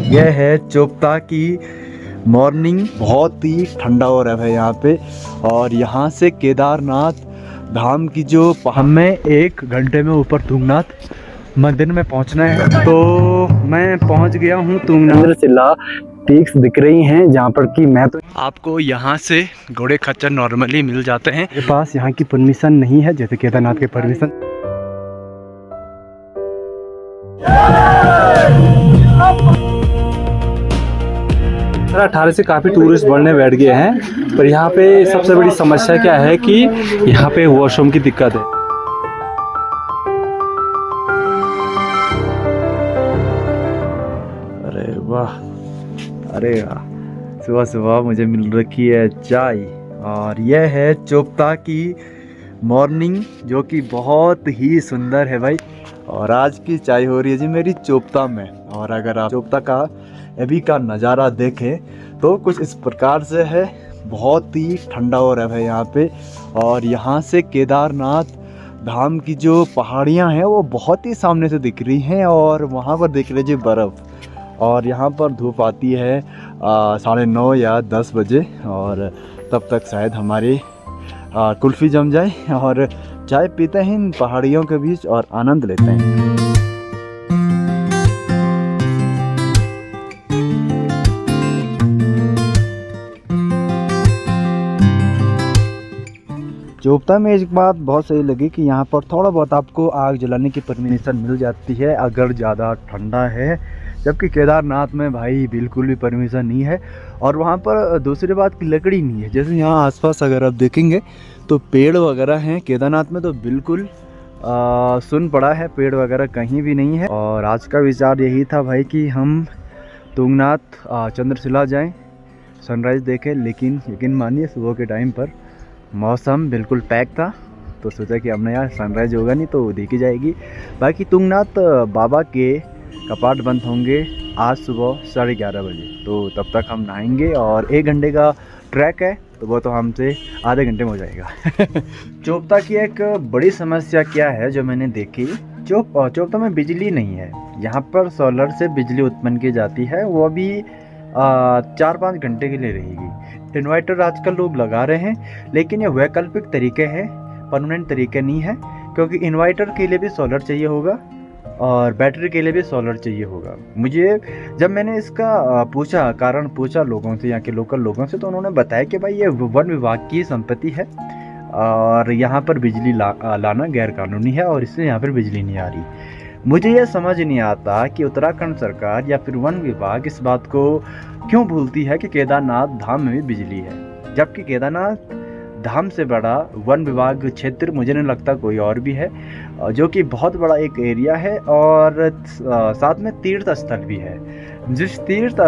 यह है चोपता की मॉर्निंग। बहुत ही ठंडा हो रहा है यहाँ पे। और यहाँ से केदारनाथ धाम की जो हमें 1 घंटे में ऊपर तुंगनाथ मंदिर में पहुँचना है। तो मैं पहुँच गया हूँ तुंगनाथ। शिला पीक्स दिख रही हैं जहाँ पर कि मैं तो आपको यहाँ से घोड़े खच्चर नॉर्मली मिल जाते हैं। मेरे पास यहाँ की परमिशन नहीं है जैसे केदारनाथ की परमिशन। 18 से काफ़ी टूरिस्ट बढ़ने बैठ गए हैं। पर यहाँ पे सबसे बड़ी समस्या क्या है कि यहाँ पे वॉशरूम की दिक्कत है। अरे वाह, अरे वाह, सुबह सुबह मुझे मिल रखी है चाय। और यह है चोपता की मॉर्निंग जो कि बहुत ही सुंदर है भाई। और आज की चाय हो रही है जी मेरी चोपता में। और अगर आप चोपता का अभी का नज़ारा देखें तो कुछ इस प्रकार से है। बहुत ही ठंडा हो रहा है यहाँ पे। और यहाँ से केदारनाथ धाम की जो पहाड़ियाँ हैं वो बहुत ही सामने से दिख रही हैं। और वहाँ पर दिख रही है बर्फ़। और यहाँ पर धूप आती है 9:30 या 10 बजे। और तब तक शायद हमारी कुल्फ़ी जम जाए और चाय पीते हैं इन पहाड़ियों के बीच और आनंद लेते हैं। चोपता में एक बात बहुत सही लगी कि यहाँ पर थोड़ा बहुत आपको आग जलाने की परमिशन मिल जाती है अगर ज़्यादा ठंडा है। जबकि केदारनाथ में भाई बिल्कुल भी परमिशन नहीं है। और वहाँ पर दूसरी बात की लकड़ी नहीं है। जैसे यहाँ आसपास अगर आप देखेंगे तो पेड़ वगैरह हैं, केदारनाथ में तो बिल्कुल सुन पड़ा है, पेड़ वगैरह कहीं भी नहीं है। और आज का विचार यही था भाई कि हम तुंगनाथ चंद्रशिला जाएं, सनराइज़ देखें। लेकिन यकीन मानिए सुबह के टाइम पर मौसम बिल्कुल पैक था। तो सोचा कि हमने यार सनराइज़ होगा नहीं तो देखी जाएगी। बाकी तुंगनाथ बाबा के कपाट बंद होंगे आज सुबह 11:30 बजे। तो तब तक हम नहाएंगे। और 1 घंटे का ट्रैक है तो वो तो हमसे आधे घंटे में हो जाएगा। चोपता की एक बड़ी समस्या क्या है जो मैंने देखी, चोपता में बिजली नहीं है। यहाँ पर सोलर से बिजली उत्पन्न की जाती है, वो भी 4-5 घंटे के लिए रहेगी। इन्वर्टर आजकल लोग लगा रहे हैं लेकिन ये वैकल्पिक तरीके हैं, परमानेंट तरीके नहीं है। क्योंकि इन्वर्टर के लिए भी सोलर चाहिए होगा और बैटरी के लिए भी सोलर चाहिए होगा। मुझे जब मैंने इसका कारण पूछा लोगों से, यहाँ के लोकल लोगों से, तो उन्होंने बताया कि भाई ये वन विभाग की संपत्ति है और यहाँ पर बिजली लाना गैर कानूनी है और इससे यहाँ पर बिजली नहीं आ रही। मुझे यह समझ नहीं आता कि उत्तराखंड सरकार या फिर वन विभाग इस बात को क्यों भूलती है कि केदारनाथ धाम में भी बिजली है। जबकि केदारनाथ धाम से बड़ा वन विभाग क्षेत्र मुझे नहीं लगता कोई और भी है, जो कि बहुत बड़ा एक एरिया है। और साथ में तीर्थ स्थल भी है, जिस तीर्थ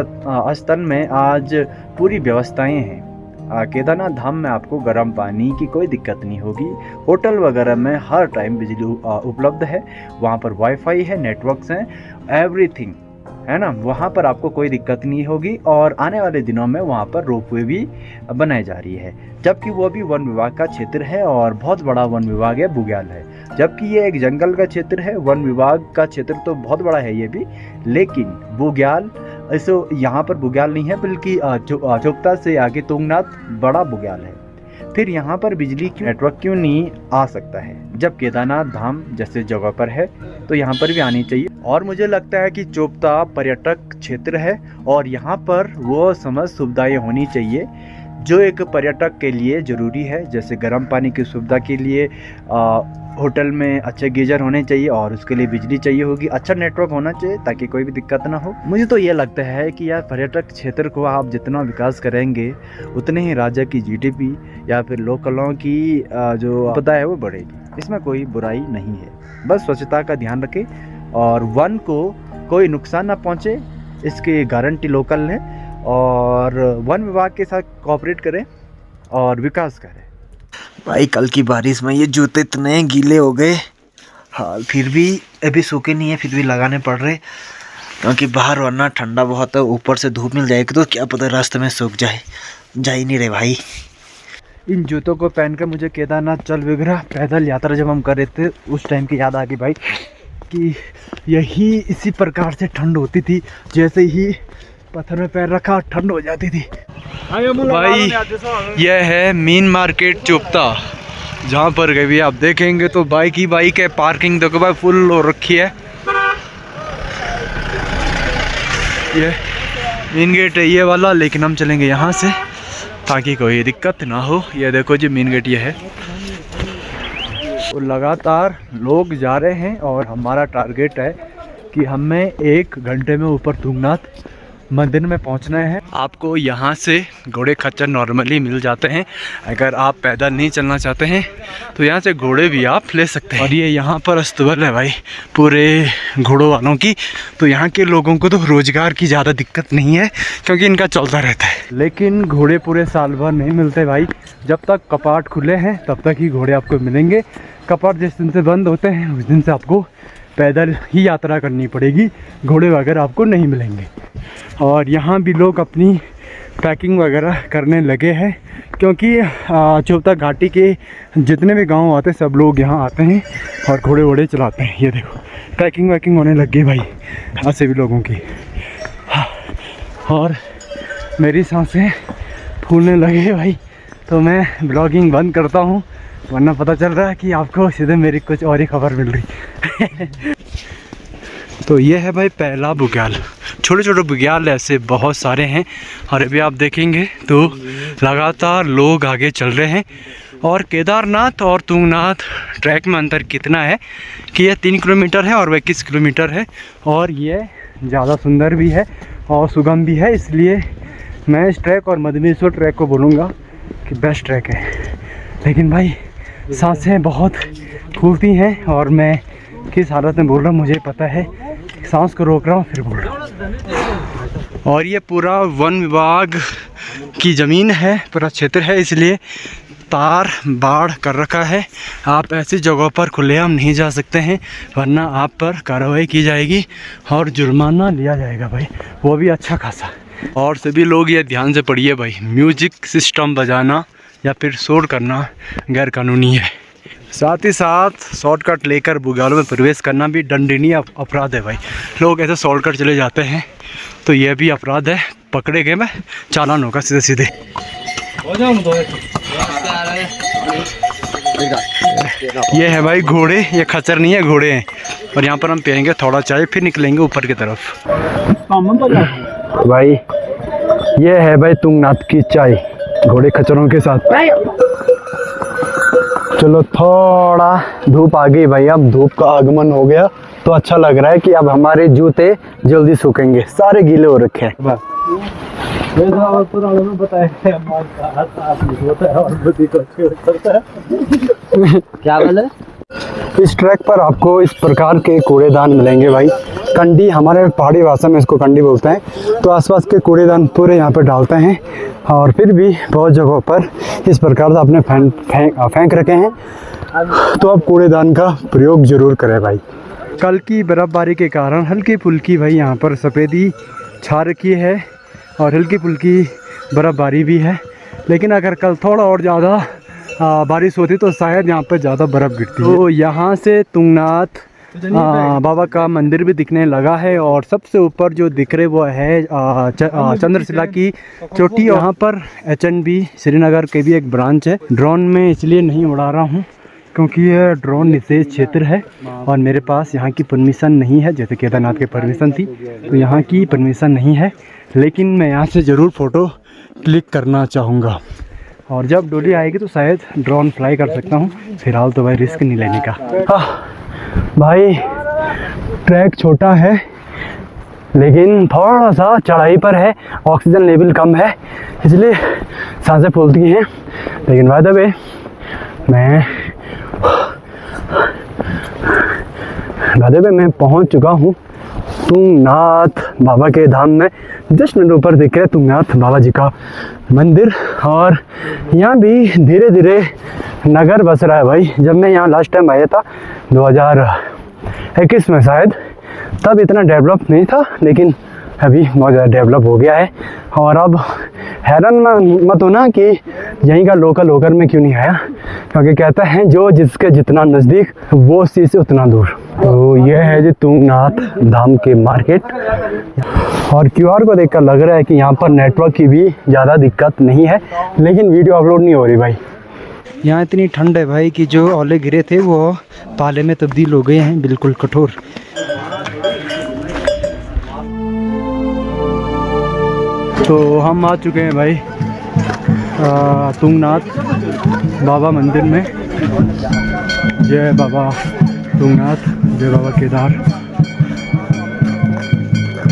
स्थल में आज पूरी व्यवस्थाएं हैं। केदारनाथ धाम में आपको गर्म पानी की कोई दिक्कत नहीं होगी। होटल वगैरह में हर टाइम बिजली उपलब्ध है। वहाँ पर वाईफाई है, नेटवर्क्स हैं, एवरीथिंग है ना। वहाँ पर आपको कोई दिक्कत नहीं होगी। और आने वाले दिनों में वहाँ पर रोपवे भी बनाई जा रही है। जबकि वो भी वन विभाग का क्षेत्र है और बहुत बड़ा वन विभाग है, बुग्याल है। जबकि ये एक जंगल का क्षेत्र है, वन विभाग का क्षेत्र तो बहुत बड़ा है ये भी। लेकिन बुग्याल ऐसे यहाँ पर बुग्याल नहीं है, बल्कि चोपता से आगे तुंगनाथ बड़ा बुग्याल है। फिर यहाँ पर बिजली की नेटवर्क क्यों नहीं आ सकता है जब केदारनाथ धाम जैसे जगह पर है, तो यहाँ पर भी आनी चाहिए। और मुझे लगता है कि चोपता पर्यटक क्षेत्र है और यहाँ पर वो समस्त सुविधाएं होनी चाहिए जो एक पर्यटक के लिए ज़रूरी है। जैसे गर्म पानी की सुविधा के लिए होटल में अच्छे गीजर होने चाहिए और उसके लिए बिजली चाहिए होगी, अच्छा नेटवर्क होना चाहिए ताकि कोई भी दिक्कत ना हो। मुझे तो ये लगता है कि यार पर्यटक क्षेत्र को आप जितना विकास करेंगे उतने ही राज्य की जीडीपी या फिर लोकलों की जो आपदा है वो बढ़ेगी। इसमें कोई बुराई नहीं है, बस स्वच्छता का ध्यान रखें और वन को कोई नुकसान ना पहुँचे इसकी गारंटी लोकल है। और वन विभाग के साथ कोऑपरेट करें और विकास करें। भाई कल की बारिश में ये जूते इतने गीले हो गए, हाल फिर भी अभी सूखे नहीं है, फिर भी लगाने पड़ रहे क्योंकि बाहर वरना ठंडा बहुत है, ऊपर से धूप मिल जाएगी तो क्या पता रास्ते में सूख जाए। जा ही नहीं रहे भाई। इन जूतों को पहनकर मुझे केदारनाथ चल विग्रह पैदल यात्रा जब हम कर रहे थे उस टाइम की याद आ गई भाई। कि यही इसी प्रकार से ठंड होती थी, जैसे ही पत्थर में पैर रखा ठंड हो जाती थी। भाई यह है मेन मार्केट चोपता, जहाँ पर कभी आप देखेंगे तो बाइक ही बाइक है, पार्किंग देखो भाई फुल हो रखी है। ये मेन गेट है ये वाला, लेकिन हम चलेंगे यहाँ से ताकि कोई दिक्कत ना हो। ये देखो जी मेन गेट ये है। तो लगातार लोग जा रहे हैं और हमारा टारगेट है कि हमें 1 घंटे में ऊपर तुंगनाथ मंदिर में पहुंचना है। आपको यहाँ से घोड़े खच्चर नॉर्मली मिल जाते हैं। अगर आप पैदल नहीं चलना चाहते हैं तो यहाँ से घोड़े भी आप ले सकते हैं। और ये यहाँ पर अस्तबल है भाई पूरे घोड़ों वालों की, तो यहाँ के लोगों को तो रोज़गार की ज़्यादा दिक्कत नहीं है क्योंकि इनका चलता रहता है। लेकिन घोड़े पूरे साल भर नहीं मिलते भाई, जब तक कपाट खुले हैं तब तक ही घोड़े आपको मिलेंगे। कपाट जिस दिन से बंद होते हैं उस दिन से आपको पैदल ही यात्रा करनी पड़ेगी, घोड़े वगैरह आपको नहीं मिलेंगे। और यहाँ भी लोग अपनी पैकिंग वगैरह करने लगे हैं क्योंकि चोपता घाटी के जितने भी गांव आते हैं सब लोग यहाँ आते हैं और घोड़े वोड़े चलाते हैं। ये देखो पैकिंग वैकिंग होने लग गई भाई ऐसे भी लोगों की। और मेरी सांसें फूलने लगी भाई, तो मैं ब्लॉगिंग बंद करता हूँ, वरना पता चल रहा है कि आपको सीधे मेरी कुछ और ही खबर मिल रही। तो ये है भाई पहला बुग्याल। छोटे छोटे बुग्याल ऐसे बहुत सारे हैं और अभी आप देखेंगे तो लगातार लोग आगे चल रहे हैं। और केदारनाथ और तुंगनाथ ट्रैक में अंतर कितना है कि यह 3 किलोमीटर है और वह 21 किलोमीटर है, और ये ज़्यादा सुंदर भी है और सुगम भी है। इसलिए मैं इस ट्रैक और मधुमेश्वर ट्रैक को बोलूँगा कि बेस्ट ट्रैक है। लेकिन भाई सांसें बहुत फूलती हैं और मैं किस हालत में बोल रहा हूँ मुझे पता है, सांस को रोक रहा हूँ फिर बोल रहा हूँ। और ये पूरा वन विभाग की ज़मीन है, पूरा क्षेत्र है, इसलिए तार बाढ़ कर रखा है। आप ऐसी जगहों पर खुलेआम नहीं जा सकते हैं, वरना आप पर कार्रवाई की जाएगी और जुर्माना लिया जाएगा भाई, वो भी अच्छा खासा। और सभी लोग ये ध्यान से पढ़िए भाई, म्यूजिक सिस्टम बजाना या फिर शोर करना गैर कानूनी है। साथ ही साथ शॉर्टकट लेकर बुग्यालों में प्रवेश करना भी दंडनीय अपराध है भाई। लोग ऐसे शॉर्टकट चले जाते हैं तो यह भी अपराध है, पकड़े गए मैं चालान होगा सीधे सीधे। ये है भाई घोड़े, ये खच्चर नहीं है घोड़े हैं। और यहाँ पर हम पियेंगे थोड़ा चाय फिर निकलेंगे ऊपर की तरफ। भाई ये है भाई तुंगनाथ की चाय घोड़े खच्चरों के साथ। चलो थोड़ा धूप आ गई भाई, अब धूप का आगमन हो गया तो अच्छा लग रहा है कि अब हमारे जूते जल्दी सूखेंगे, सारे गीले हो रखे हैं। क्या बोले? इस ट्रैक पर आपको इस प्रकार के कूड़ेदान मिलेंगे भाई। कंडी, हमारे पहाड़ी भाषा में इसको कंडी बोलते हैं। तो आसपास के कूड़ेदान पूरे यहाँ पर डालते हैं और फिर भी बहुत जगहों पर इस प्रकार से आपने फेंक रखे हैं, तो आप कूड़ेदान का प्रयोग जरूर करें भाई। कल की बर्फ़बारी के कारण हल्की फुल्की भाई यहाँ पर सफ़ेदी छा रखी है और हल्की फुल्की बर्फ़बारी भी है। लेकिन अगर कल थोड़ा और ज़्यादा बारिश होती तो शायद यहाँ पर ज़्यादा बर्फ़ गिरती। तो यहाँ से तुंगनाथ बाबा का मंदिर भी दिखने लगा है और सबसे ऊपर जो दिख रहे वो है चंद्रशिला की चोटी। यहाँ पर HNB श्रीनगर के भी एक ब्रांच है। ड्रोन में इसलिए नहीं उड़ा रहा हूँ क्योंकि यह ड्रोन निषेध क्षेत्र है और मेरे पास यहाँ की परमिशन नहीं है। जैसे केदारनाथ की परमिशन थी तो यहाँ की परमिशन नहीं है, लेकिन मैं यहाँ से ज़रूर फ़ोटो क्लिक करना चाहूँगा और जब डोली आएगी तो शायद ड्रोन फ्लाई कर सकता हूँ। फिलहाल तो भाई रिस्क नहीं लेने का। भाई ट्रैक छोटा है लेकिन थोड़ा सा चढ़ाई पर है, ऑक्सीजन लेवल कम है इसलिए सांसें फूलती हैं। लेकिन बाय द वे मैं पहुंच चुका हूं तुंगनाथ बाबा के धाम में। जस्ट मिनट ऊपर दिख रहा है तुंगनाथ बाबा जी का मंदिर और यहाँ भी धीरे धीरे नगर बस रहा है भाई। जब मैं यहाँ लास्ट टाइम आया था 2021 में शायद, तब इतना डेवलप नहीं था, लेकिन अभी बहुत ज़्यादा डेवलप हो गया है। और अब हैरान मत होना कि यहीं का लोकल होकर मैं क्यों नहीं आया, क्योंकि कहते हैं जो जिसके जितना नज़दीक वो उसी से उतना दूर। तो ये है जी तुंगनाथ धाम के मार्केट, और क्यूआर को देखकर लग रहा है कि यहाँ पर नेटवर्क की भी ज़्यादा दिक्कत नहीं है, लेकिन वीडियो अपलोड नहीं हो रही भाई। यहाँ इतनी ठंड है भाई कि जो ओले गिरे थे वो पाले में तब्दील हो गए हैं, बिल्कुल कठोर। तो हम आ चुके हैं भाई तुंगनाथ बाबा मंदिर में। जय बाबा तुंगनाथ, जय बाबा केदार।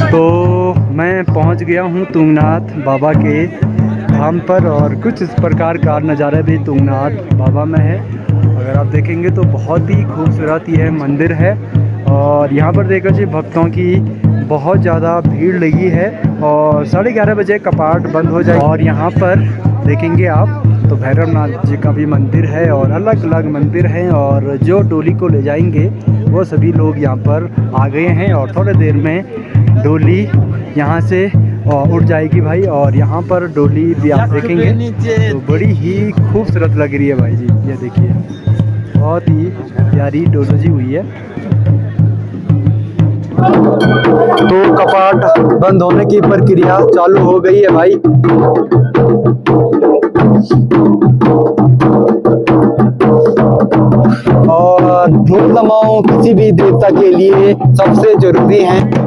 तो मैं पहुंच गया हूं तुंगनाथ बाबा के धाम पर, और कुछ इस प्रकार का नज़ारा भी तुंगनाथ बाबा में है। अगर आप देखेंगे तो बहुत ही खूबसूरत ये मंदिर है, और यहाँ पर देखो जी भक्तों की बहुत ज़्यादा भीड़ लगी है, और 11:30 बजे कपाट बंद हो जाए। और यहाँ पर देखेंगे आप तो भैरवनाथ जी का भी मंदिर है, और अलग अलग मंदिर हैं, और जो डोली को ले जाएंगे वो सभी लोग यहाँ पर आ गए हैं, और थोड़ी देर में डोली यहाँ से उठ जाएगी भाई। और यहाँ पर डोली भी आप देखेंगे तो बड़ी ही खूबसूरत लग रही है भाई जी। ये देखिए बहुत ही प्यारी डोली हुई है। तो कपाट बंद होने की प्रक्रिया चालू हो गई है भाई। और धूप दमाओ किसी भी देवता के लिए सबसे जरूरी है।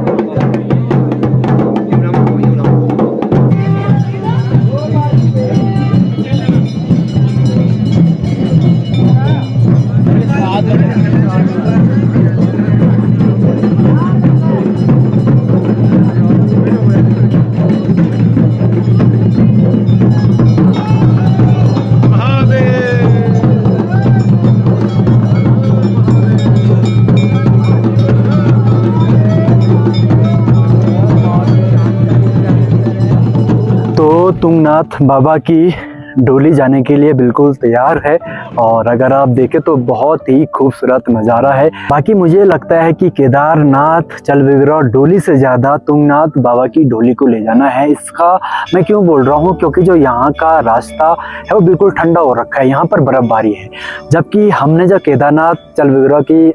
तो तुंगनाथ बाबा की डोली जाने के लिए बिल्कुल तैयार है, और अगर आप देखें तो बहुत ही खूबसूरत नज़ारा है। बाकी मुझे लगता है कि केदारनाथ चल विग्रह डोली से ज़्यादा तुंगनाथ बाबा की डोली को ले जाना है। इसका मैं क्यों बोल रहा हूँ, क्योंकि जो यहाँ का रास्ता है वो बिल्कुल ठंडा हो रखा है, यहाँ पर बर्फबारी है। जबकि हमने जब केदारनाथ चल विग्रह की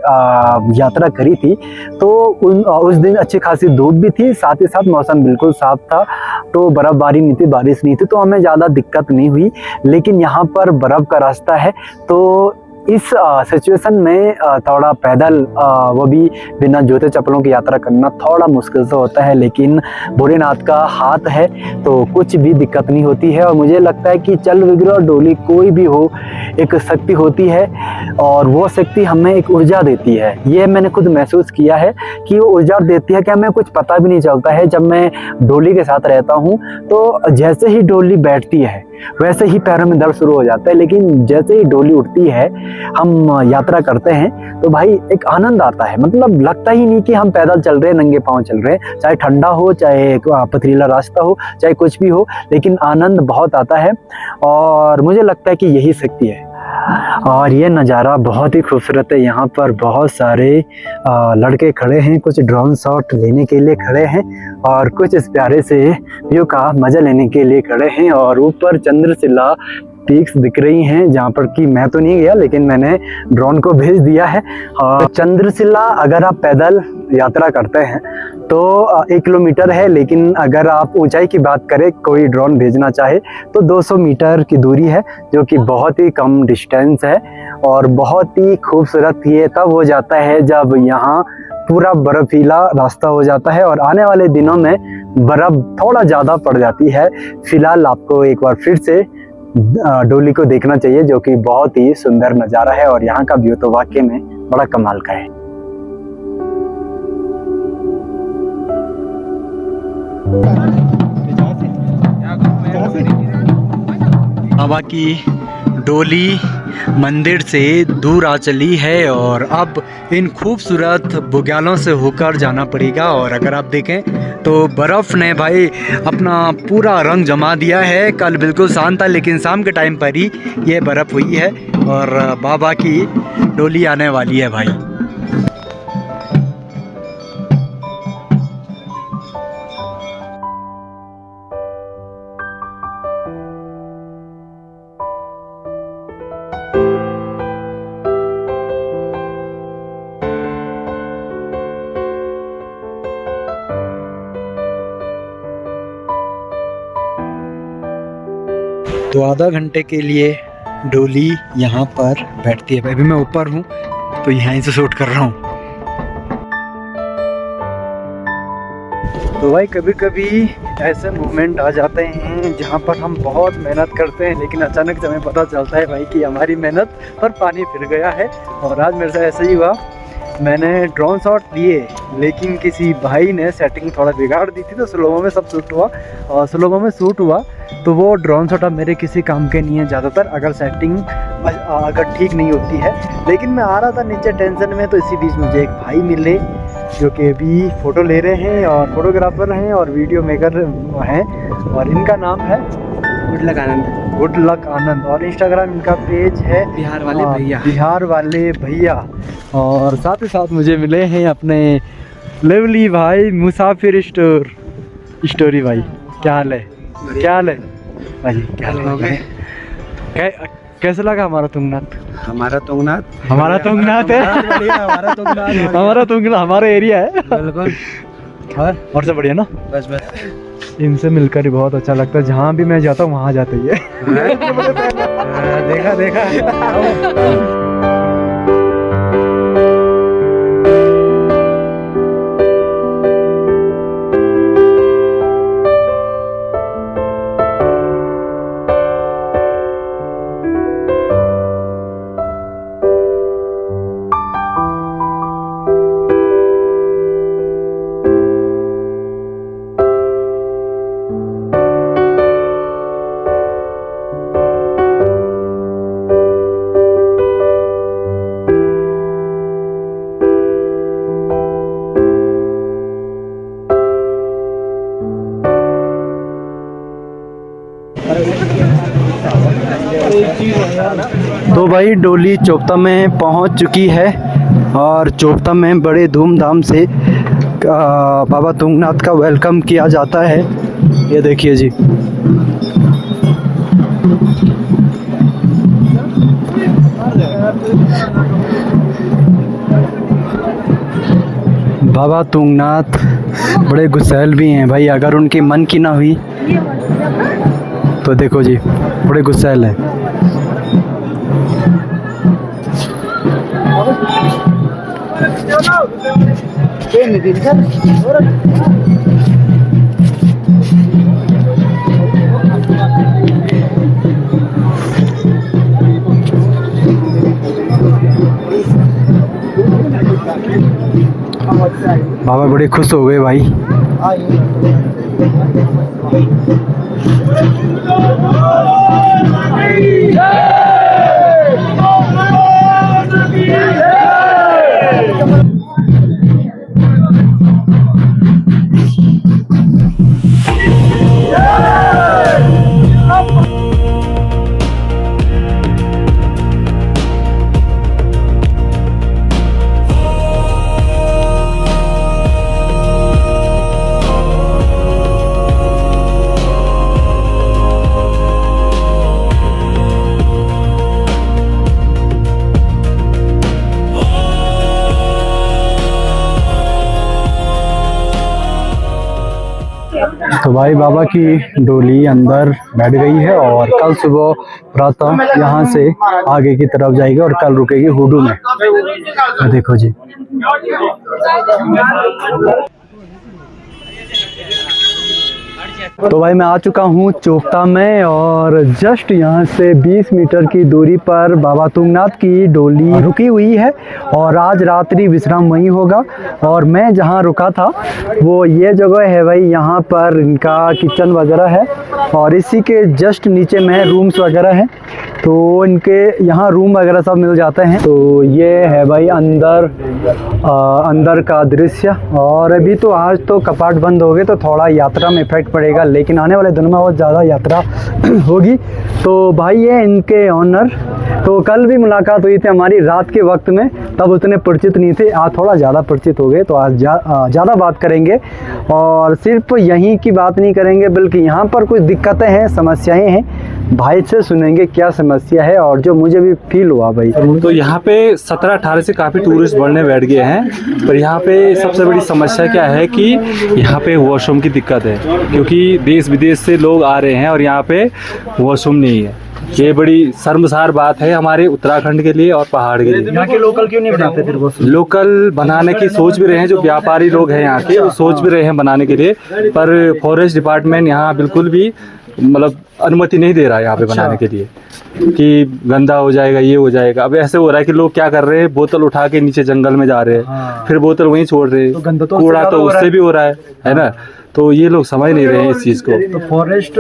यात्रा करी थी तो उस दिन अच्छी खासी धूप भी थी, साथ ही साथ मौसम बिल्कुल साफ था, तो बर्फबारी नहीं थी, बारिश नहीं थी, तो हमें ज़्यादा दिक्कत नहीं हुई। लेकिन यहाँ पर बर्फ़ का रास्ता है, तो इस सिचुएशन में थोड़ा पैदल वो भी बिना जूते चप्पलों की यात्रा करना थोड़ा मुश्किल से होता है, लेकिन भोलेनाथ का हाथ है तो कुछ भी दिक्कत नहीं होती है। और मुझे लगता है कि चल विग्रह डोली कोई भी हो, एक शक्ति होती है, और वो शक्ति हमें एक ऊर्जा देती है। ये मैंने खुद महसूस किया है कि वो ऊर्जा देती है कि हमें कुछ पता भी नहीं चलता है। जब मैं डोली के साथ रहता हूँ तो जैसे ही डोली बैठती है वैसे ही पैरों में दर्द शुरू हो जाता है, लेकिन जैसे ही डोली उठती है, हम यात्रा करते हैं, तो भाई एक आनंद आता है। मतलब लगता ही नहीं कि हम पैदल चल रहे हैं, नंगे पांव चल रहे हैं, चाहे ठंडा हो, चाहे पथरीला रास्ता हो, चाहे कुछ भी हो, लेकिन आनंद बहुत आता है। और मुझे लगता है कि यही शक्ति है। और ये नज़ारा बहुत ही खूबसूरत है। यहाँ पर बहुत सारे लड़के खड़े हैं, कुछ ड्रोन शॉट लेने के लिए खड़े हैं, और कुछ इस प्यारे से व्यू का मज़ा लेने के लिए खड़े हैं। और ऊपर चंद्रशिला पीक्स दिख रही हैं, जहाँ पर कि मैं तो नहीं गया, लेकिन मैंने ड्रोन को भेज दिया है। और चंद्रशिला अगर आप पैदल यात्रा करते हैं तो 1 किलोमीटर है, लेकिन अगर आप ऊंचाई की बात करें, कोई ड्रोन भेजना चाहे तो 200 मीटर की दूरी है, जो कि बहुत ही कम डिस्टेंस है। और बहुत ही खूबसूरत ये तब हो जाता है जब यहाँ पूरा बर्फीला रास्ता हो जाता है, और आने वाले दिनों में बर्फ़ थोड़ा ज़्यादा पड़ जाती है। फिलहाल आपको एक बार फिर से डोली को देखना चाहिए, जो कि बहुत ही सुंदर नज़ारा है, और यहाँ का व्यू तो वाकई में बड़ा कमाल का है। बाबा की डोली मंदिर से दूर आ चली है, और अब इन खूबसूरत बुग्यालों से होकर जाना पड़ेगा। और अगर आप देखें तो बर्फ़ ने भाई अपना पूरा रंग जमा दिया है। कल बिल्कुल शांत था, लेकिन शाम के टाइम पर ही ये बर्फ़ हुई है, और बाबा की डोली आने वाली है भाई। तो आधा घंटे के लिए डोली यहाँ पर बैठती है। अभी मैं ऊपर हूँ तो यहीं से शूट कर रहा हूँ। तो भाई कभी कभी ऐसे मोमेंट आ जाते हैं जहाँ पर हम बहुत मेहनत करते हैं, लेकिन अचानक से हमें पता चलता है भाई कि हमारी मेहनत पर पानी फिर गया है। और आज मेरे साथ ऐसा ही हुआ। मैंने ड्रोन शॉट लिए, लेकिन किसी भाई ने सेटिंग थोड़ा बिगाड़ दी थी, तो स्लोमो में सब शूट हुआ। और स्लोमो में शूट हुआ तो वो ड्रोन शॉट अब मेरे किसी काम के नहीं है ज़्यादातर, अगर सेटिंग अगर ठीक नहीं होती है। लेकिन मैं आ रहा था नीचे टेंशन में, तो इसी बीच मुझे एक भाई मिले जो कि अभी फ़ोटो ले रहे हैं और फोटोग्राफर हैं और वीडियो मेकर हैं। और इनका नाम है गुड लक आनंद और इंस्टाग्राम इनका पेज है बिहार वाले भैया। बिहार वाले भैया। और साथ ही साथ मुझे मिले हैं अपने लवली भाई मुसाफिर स्टोरी भाई। क्या हाल है? क्या हाल है भाई? क्या हाल है? कैसा लगा हमारा तुंगनाथ? हमारा तुंगनाथ है हमारा तुंगनाथ हमारा एरिया है बिल्कुल। और सब बढ़िया ना? बस इनसे मिलकर ही बहुत अच्छा लगता है। जहाँ भी मैं जाता हूँ वहाँ जाते ही है। देखा तो भाई डोली चोपता में पहुंच चुकी है और चोपता में बड़े धूमधाम से बाबा तुंगनाथ का वेलकम किया जाता है। ये देखिए जी। बाबा तुंगनाथ बड़े गुस्सैल भी हैं भाई। अगर उनकी मन की ना हुई तो देखो जी, बड़े गुस्सैल हैं। बाबा बड़े खुश हो गए भाई। तो भाई बाबा की डोली अंदर बैठ गई है और कल सुबह प्रातः यहाँ से आगे की तरफ जाएगी और कल रुकेगी हुडू में। तो देखो जी। तो भाई मैं आ चुका हूँ चोपता में और जस्ट यहाँ से 20 मीटर की दूरी पर बाबा तुंगनाथ की डोली रुकी हुई है और आज रात्रि विश्राम वहीं होगा। और मैं जहाँ रुका था वो ये जगह है भाई, यहाँ पर इनका किचन वगैरह है और इसी के जस्ट नीचे में रूम्स वगैरह हैं। तो इनके यहाँ रूम वगैरह सब मिल जाते हैं। तो ये है भाई अंदर का दृश्य। और अभी तो आज तो कपाट बंद हो गए तो थोड़ा यात्रा में इफेक्ट पड़ेगा, लेकिन आने वाले दिनों में बहुत ज़्यादा यात्रा होगी। तो भाई ये इनके ऑनर, तो कल भी मुलाकात हुई थी हमारी रात के वक्त में। तब उतने परिचित नहीं थे, आज थोड़ा ज़्यादा परिचित हो गए। तो आज ज़्यादा बात करेंगे और सिर्फ यहीं की बात नहीं करेंगे, बल्कि यहाँ पर कुछ दिक्कतें हैं, समस्याएं हैं, भाई से सुनेंगे क्या समस्या है और जो मुझे भी फील हुआ भाई। तो यहाँ पे 17-18 से काफ़ी टूरिस्ट बढ़ने बैठ गए हैं, पर यहाँ पे सबसे बड़ी समस्या क्या है कि यहाँ पे वॉशरूम की दिक्कत है, क्योंकि देश विदेश से लोग आ रहे हैं और यहाँ पे वॉशरूम नहीं है। ये बड़ी शर्मसार बात है हमारे उत्तराखंड के लिए और पहाड़ के लिए। यहाँ के लोकल क्यों नहीं बनाते फिर वॉशरूम? लोकल बनाने की सोच भी रहे हैं, जो व्यापारी लोग हैं यहाँ के, वो सोच भी रहे हैं बनाने के लिए, पर फॉरेस्ट डिपार्टमेंट यहाँ बिल्कुल भी मतलब अनुमति नहीं दे रहा है यहाँ पे बनाने के लिए, कि गंदा हो जाएगा, ये हो जाएगा। अब ऐसे हो रहा है कि लोग क्या कर रहे हैं, बोतल उठा के नीचे जंगल में जा रहे हैं, फिर बोतल वहीं छोड़ रहे हैं, कूड़ा तो उससे भी हो रहा है ना। तो ये लोग समझ नहीं रहे हैं इस चीज़ को। तो फॉरेस्ट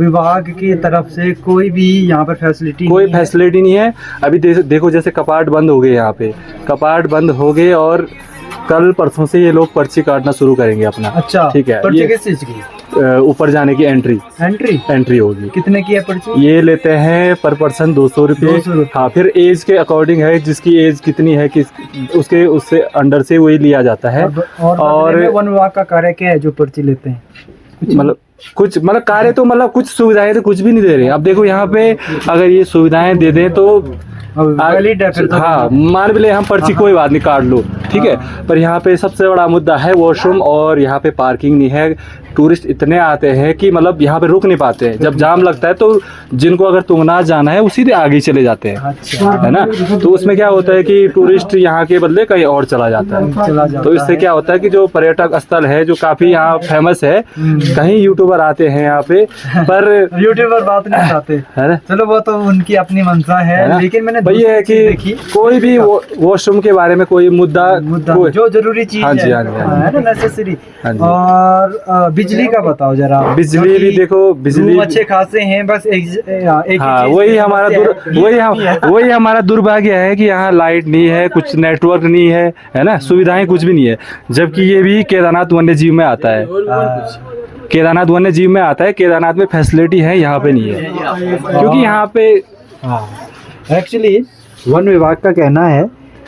विभाग की तरफ से कोई भी यहाँ पर फैसिलिटी नहीं है। अभी देखो जैसे कपाट बंद हो गए, यहाँ पे कपाट बंद हो गए और कल परसों से ये लोग पर्ची काटना शुरू करेंगे अपना। अच्छा, ठीक है। पर्ची किस चीज की? ऊपर जाने की एंट्री होगी। कितने की है पर्ची? ये लेते हैं पर पर्सन 200 रुपये। हाँ, फिर एज के अकॉर्डिंग है, जिसकी एज कितनी है कि उससे अंडर से वही लिया जाता है। और वन विभाग का कार्य क्या है जो पर्ची लेते हैं? मतलब कार्य तो मतलब कुछ सुविधाएं तो कुछ भी नहीं दे रहे हैं। अब देखो यहाँ पे अगर ये सुविधाएं दे दें तो हाँ, मान भी ले हम पर्ची कोई बात नहीं, काट लो, ठीक है। पर यहाँ पे सबसे बड़ा मुद्दा है वॉशरूम, और यहाँ पे पार्किंग नहीं है। टूरिस्ट इतने आते हैं कि मतलब यहाँ पे रुक नहीं पाते हैं। जब जाम लगता है तो जिनको अगर तुंगनाथ जाना है वो सीधे आगे चले जाते हैं, है ना। तो उसमें क्या होता है कि टूरिस्ट यहाँ के बदले कहीं और चला जाता है। तो इससे क्या होता है कि जो पर्यटक स्थल है जो काफी यहाँ फेमस है, कहीं यूट्यूबर आते हैं यहाँ पे, पर यूट्यूबर बात नहीं चाहते, है ना। चलो वो तो उनकी अपनी मंशा है, लेकिन मैंने वही है कि कोई भी वॉशरूम के बारे में कोई मुद्दा जो जरूरी चीज है ना, नेसेसरी। और बिजली का बताओ जरा। बिजली भी देखो, बिजली अच्छे खासे हैं, बस एक हाँ, वही हमारा दुर्भाग्य है कि यहाँ लाइट नहीं है, कुछ नेटवर्क नहीं है ना, सुविधाएं कुछ भी नहीं है। जबकि ये भी केदारनाथ वन्य जीव में आता है, केदारनाथ वन्य जीव में आता है। केदारनाथ में फैसिलिटी है, यहाँ पे नहीं है, क्योंकि यहाँ पे एक्चुअली वन विभाग का कहना है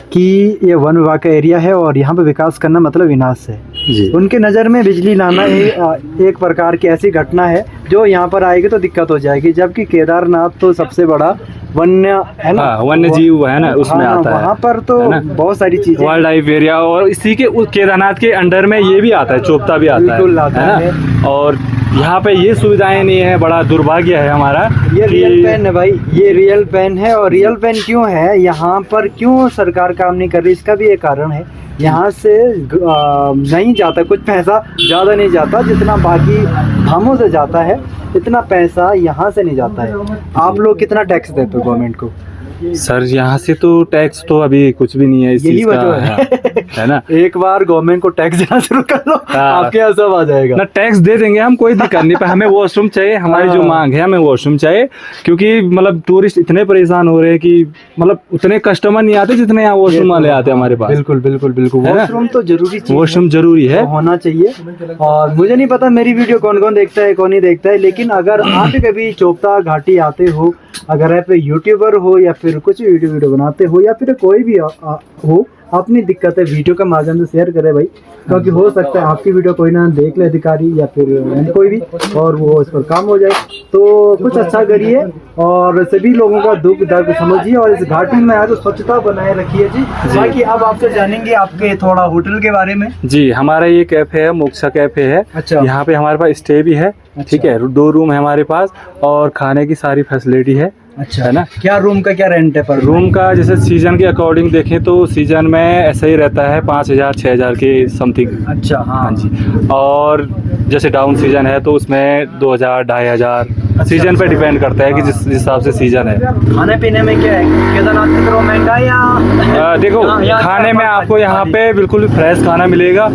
कि ये वन विभाग का एरिया है और यहाँ पे विकास करना मतलब विनाश है जी। उनके नज़र में बिजली लाना एक प्रकार की ऐसी घटना है जो यहाँ पर आएगी तो दिक्कत हो जाएगी। जबकि केदारनाथ तो सबसे बड़ा वन्य है ना, वन्य जीव है ना, उसमें आता है। वहाँ पर तो बहुत सारी चीजें, वाइल्ड लाइफ एरिया, और इसी के केदारनाथ के अंडर में ये भी आता है, चोपता भी आता है ना। और यहाँ पे ये सुविधाएं नहीं है, बड़ा दुर्भाग्य है हमारा। ये रियल पेन है भाई, ये रियल पेन है। और रियल पेन क्यों है यहाँ पर, क्यों सरकार काम नहीं कर रही, इसका भी एक कारण है। यहाँ से नहीं जाता कुछ पैसा, ज़्यादा नहीं जाता जितना बाकी धामों से जाता है, इतना पैसा यहाँ से नहीं जाता है। आप लोग कितना टैक्स देते हो गवर्नमेंट को? सर यहाँ से तो टैक्स तो अभी कुछ भी नहीं है, इस चीज का है ना। एक बार गवर्नमेंट को टैक्स देना शुरू कर लो, आपके यहाँ सब आ जाएगा ना। टैक्स दे देंगे हम, कोई दिक्कत नहीं, पर हमें वॉशरूम चाहिए। हमारी जो मांग है, हमें वॉशरूम चाहिए, क्योंकि मतलब टूरिस्ट इतने परेशान हो रहे हैं कि मतलब उतने कस्टमर नहीं आते जितने यहाँ वॉशरूम वाले आते हैं हमारे पास। बिल्कुल बिल्कुल बिल्कुल, वॉशरूम तो जरूरी, वॉशरूम जरूरी है, होना चाहिए। और मुझे नहीं पता मेरी वीडियो कौन कौन देखता है कौन नहीं देखता है, लेकिन अगर आप कभी चोपता घाटी आते हो, अगर आप यूट्यूबर हो या फिर कुछ वीडियो बनाते हो या फिर कोई भी हो, अपनी दिक्कतें वीडियो के माध्यम से शेयर करें भाई, क्योंकि हो सकता है आपकी वीडियो कोई ना देख ले, अधिकारी या फिर कोई भी, और वो इस पर काम हो जाए। तो कुछ अच्छा करिए और सभी लोगों का दुख दर्द समझिए, और इस घाटी में आए तो स्वच्छता बनाए रखिए जी। बाकी अब आपसे जानेंगे आपके थोड़ा होटल के बारे में जी। हमारा ये कैफे है, मोक्षा कैफे है। अच्छा, यहाँ पे हमारे पास स्टे भी है। अच्छा। ठीक है, 2 रूम है हमारे पास और खाने की सारी फैसिलिटी है। अच्छा, है ना। क्या रूम का क्या रेंट है पर? रूम का जैसे सीजन के अकॉर्डिंग देखें तो सीजन में ऐसा ही रहता है 5,000-6,000 के समथिंग। अच्छा, हाँ जी। और जैसे डाउन सीजन है तो उसमें 2,000-2,500 सीजन पे डिपेंड करता है कि जिस हिसाब से सीजन है। खाने पीने में क्या है, केदारनाथ की तरह महंगा या? देखो खाने में आपको यहाँ पे बिल्कुल फ्रेश खाना मिलेगा,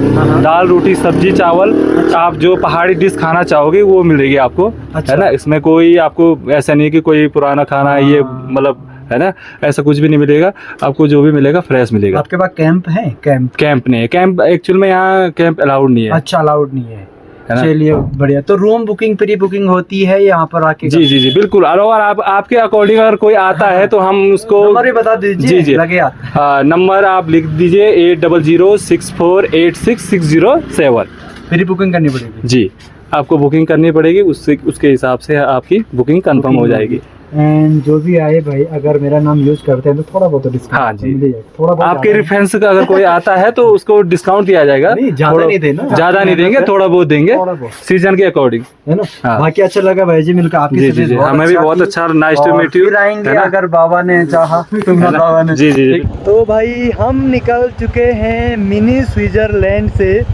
दाल रोटी सब्जी चावल। आप जो पहाड़ी डिश खाना चाहोगे वो मिलेगी आपको, है ना। इसमें कोई आपको ऐसा नहीं कि कोई पुराना खाना है ये, मतलब है ना, ऐसा कुछ भी नहीं मिलेगा आपको। जो भी मिलेगा फ्रेश मिलेगा। आपके पास कैंप है? कैंप नहीं है, कैंप एक्चुअल में यहाँ कैंप अलाउड नहीं है। अच्छा, अलाउड नहीं है है ना। चलिए बढ़िया। तो रूम बुकिंग प्री बुकिंग होती है यहाँ पर आके? जी जी जी बिल्कुल। और आप आपके अकॉर्डिंग अगर कोई आता है तो हम उसको नंबर भी बता दीजिए। जी जी लगे आता नंबर आप लिख दीजिए 8006486607। प्री बुकिंग करनी पड़ेगी? जी, आपको बुकिंग करनी पड़ेगी, उसके हिसाब से आपकी बुकिंग कंफर्म हो जाएगी। एंड जो भी आए भाई, अगर मेरा नाम यूज करते हैं तो थोड़ा बहुत डिस्काउंट हाँ जी। मिल जाएगा। थोड़ा बहुत आपके रेफरेंस का अगर कोई आता है तो उसको डिस्काउंट दिया जाएगा। नहीं, ज्यादा नहीं देना। ज्यादा नहीं देंगे, थोड़ा बहुत देंगे थोड़ा बहुत। सीजन के अकॉर्डिंग, है ना। हाँ। बाकी अच्छा लगा भाई जी मिलकर आपकी जी जी सर्विस जी, हमें भी बहुत अच्छा, नाइस टू मीट यू। फिर आएंगे अगर बाबा ने चाहा। बाबा ने। जी जी जी। तो भाई हम निकल चुके हैं मिनी स्विट्जरलैंड से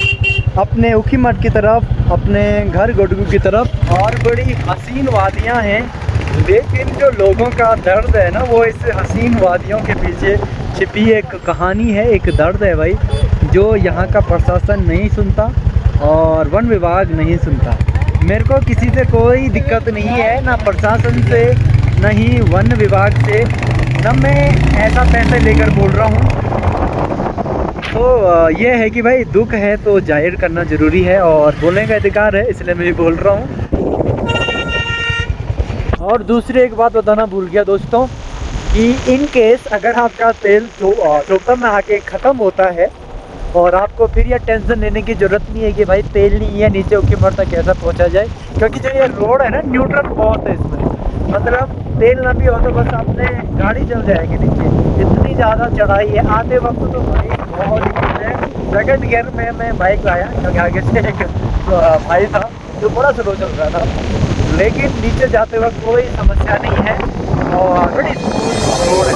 अपने उखीमठ की तरफ, अपने घर गोडगू की तरफ। और बड़ी हसीन वादियाँ हैं, लेकिन जो लोगों का दर्द है ना, वो इस हसीन वादियों के पीछे छिपी एक कहानी है, एक दर्द है भाई, जो यहाँ का प्रशासन नहीं सुनता और वन विभाग नहीं सुनता। मेरे को किसी से कोई दिक्कत नहीं है, ना प्रशासन से, ना ही वन विभाग से, ना मैं ऐसा पैसे लेकर बोल रहा हूँ। तो ये है कि भाई दुख है तो जाहिर करना ज़रूरी है और बोलने का अधिकार है, इसलिए मैं भी बोल रहा हूँ। और दूसरी एक बात बताना भूल गया दोस्तों, कि इन केस अगर आपका तेल चोपता में आके ख़त्म होता है और आपको फिर यह टेंशन लेने की ज़रूरत नहीं है कि भाई तेल नहीं है नीचे उखीमठ तक कैसा पहुंचा जाए, क्योंकि जो ये रोड है ना, न्यूट्रल बहुत है इसमें। मतलब तेल ना भी हो तो बस आपने गाड़ी चल जाएगी नीचे, इतनी ज़्यादा चढ़ाई है। आते वक्त तो भाई बहुत दिक्कत है। सेकंड गियर में मैं बाइक लाया क्योंकि आगे से एक भाई था जो बड़ा स्लो चल रहा था, लेकिन नीचे जाते वक्त कोई समस्या नहीं है और बड़ी स्मूथ रोड है।